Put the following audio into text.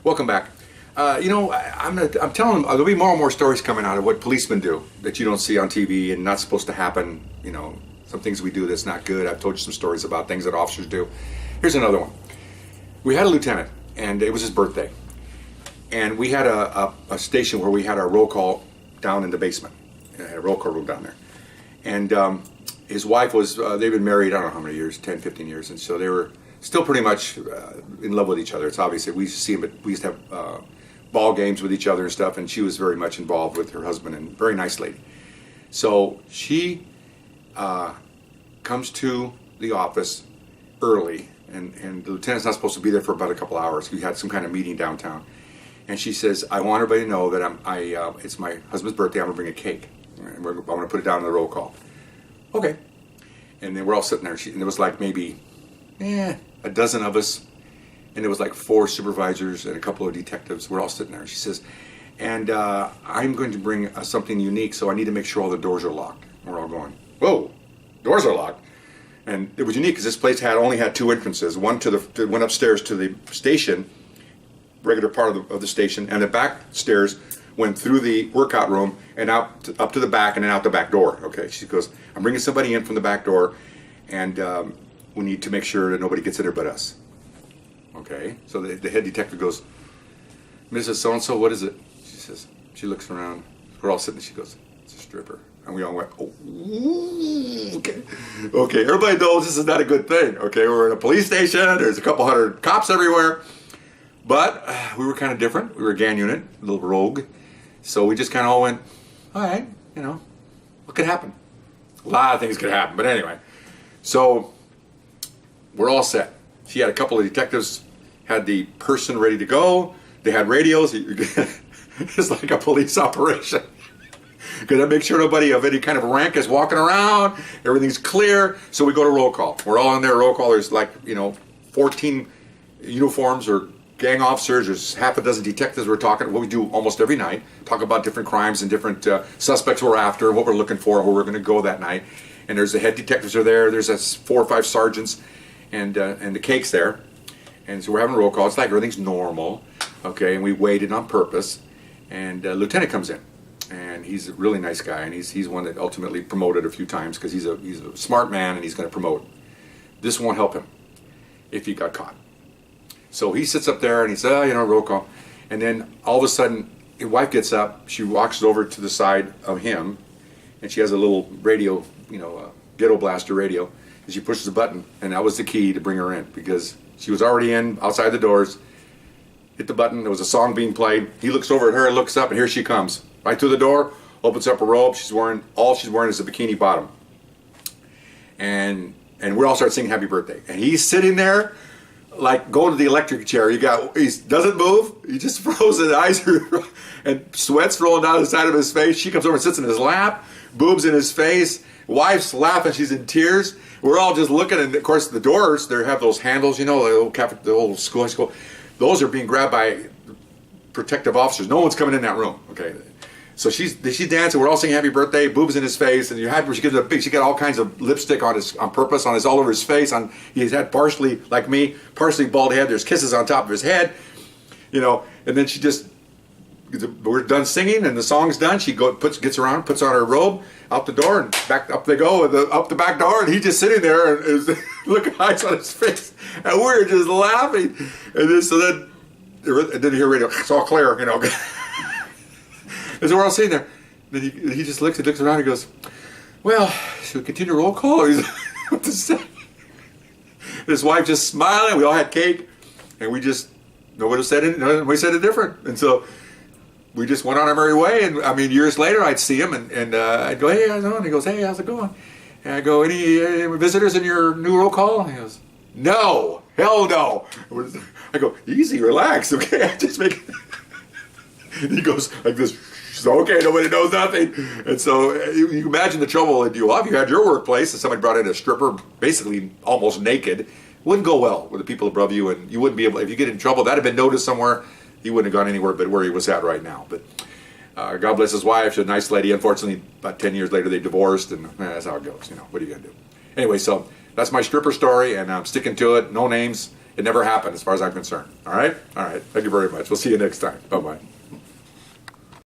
Welcome back. I'm telling them there'll be more and more stories coming out of what policemen do that you don't see on TV and not supposed to happen. Some things we do that's not good. I've told you some stories about things that officers do. Here's another one. We had a lieutenant, and it was his birthday. And we had a station where we had our roll call down in the basement. I had a roll call room down there. And his wife was, they've been married, I don't know how many years, 10, 15 years. And so they were still pretty much in love with each other. It's obviously, we used to see them, we used to have ball games with each other and stuff. And she was very much involved with her husband, and very nice lady. So she comes to the office early, and the lieutenant's not supposed to be there for about a couple hours. We had some kind of meeting downtown. And she says, I want everybody to know that it's my husband's birthday, I'm gonna bring a cake. And I want to put it down in the roll call. Okay. And then we're all sitting there, and there was like maybe a dozen of us, and there was like 4 supervisors and a couple of detectives. We're all sitting there. She says, and I'm going to bring something unique, so I need to make sure all the doors are locked. We're all going, whoa, doors are locked. And it was unique because this place only had 2 entrances. One went upstairs to the station, regular part of the station, and the back stairs went through the workout room and up to the back, and then out the back door. Okay, she goes, I'm bringing somebody in from the back door, and we need to make sure that nobody gets in there but us. Okay, so the head detective goes, Mrs. So-and-so, what is it? She says, she looks around, we're all sitting, she goes, it's a stripper. And we all went, oh, okay, everybody knows this is not a good thing. Okay, we're in a police station, there's a couple hundred cops everywhere. But we were kind of different. We were a gang unit, a little rogue. So we just kind of all went, all right, what could happen? A lot of things could happen. But anyway, so we're all set. She had a couple of detectives, had the person ready to go. They had radios. It's like a police operation. Because I make sure nobody of any kind of rank is walking around. Everything's clear. So we go to roll call. We're all in there. Roll call. There's 14 uniforms or gang officers. There's half a dozen detectives. We're talking, what we do almost every night, talk about different crimes and different suspects we're after, what we're looking for, where we're going to go that night. And there's the head detectives are there. There's 4 or 5 sergeants, and the cake's there. And so we're having a roll call. It's like everything's normal, okay? And we waited on purpose. And Lieutenant comes in, and he's a really nice guy, and he's one that ultimately promoted a few times because he's a smart man, and he's going to promote. This won't help him if he got caught. So he sits up there and he says, roll call. And then all of a sudden, his wife gets up, she walks over to the side of him, and she has a little radio, ghetto blaster radio, and she pushes a button, and that was the key to bring her in, because she was already in, outside the doors, hit the button, there was a song being played, he looks over at her, looks up, and here she comes. Right through the door, opens up her robe, all she's wearing is a bikini bottom. And we all start singing happy birthday. And he's sitting there, like going to the electric chair. He doesn't move. He just frozen. Eyes are, and sweat's rolling down the side of his face. She comes over and sits in his lap, boobs in his face. Wife's laughing. She's in tears. We're all just looking, and of course the doors, they have those handles, the old school. Those are being grabbed by protective officers. No one's coming in that room. Okay. So she's dancing. We're all singing happy birthday. Boobs in his face, and she got all kinds of lipstick on purpose all over his face. He's had partially like me, partially bald head. There's kisses on top of his head, And then we're done singing, and the song's done. She gets around, puts on her robe, out the door, and back up they go, up the back door. And he's just sitting there, and is looking eyes on his face, and we're just laughing. And then you hear radio. It's all clear, And so we're all sitting there. Then he just looks around and goes, well, should we continue roll call? Or what to say? His wife just smiling. We all had cake. And nobody said it different. And so we just went on our merry way. And years later, I'd see him and I'd go, hey, how's it going? He goes, hey, how's it going? And I go, any visitors in your new roll call? And he goes, no, hell no. I go, easy, relax, okay? I just make He goes like this. So, okay, nobody knows nothing. And so you imagine the trouble that you had your workplace and somebody brought in a stripper basically almost naked. Wouldn't go well with the people above you, and you wouldn't be able, if you get in trouble, that'd have been noticed somewhere. He wouldn't have gone anywhere but where he was at right now. But God bless his wife. She's a nice lady. Unfortunately, about 10 years later, they divorced, and that's how it goes. What are you going to do? Anyway, so that's my stripper story, and I'm sticking to it. No names. It never happened as far as I'm concerned. All right? All right. Thank you very much. We'll see you next time. Bye-bye.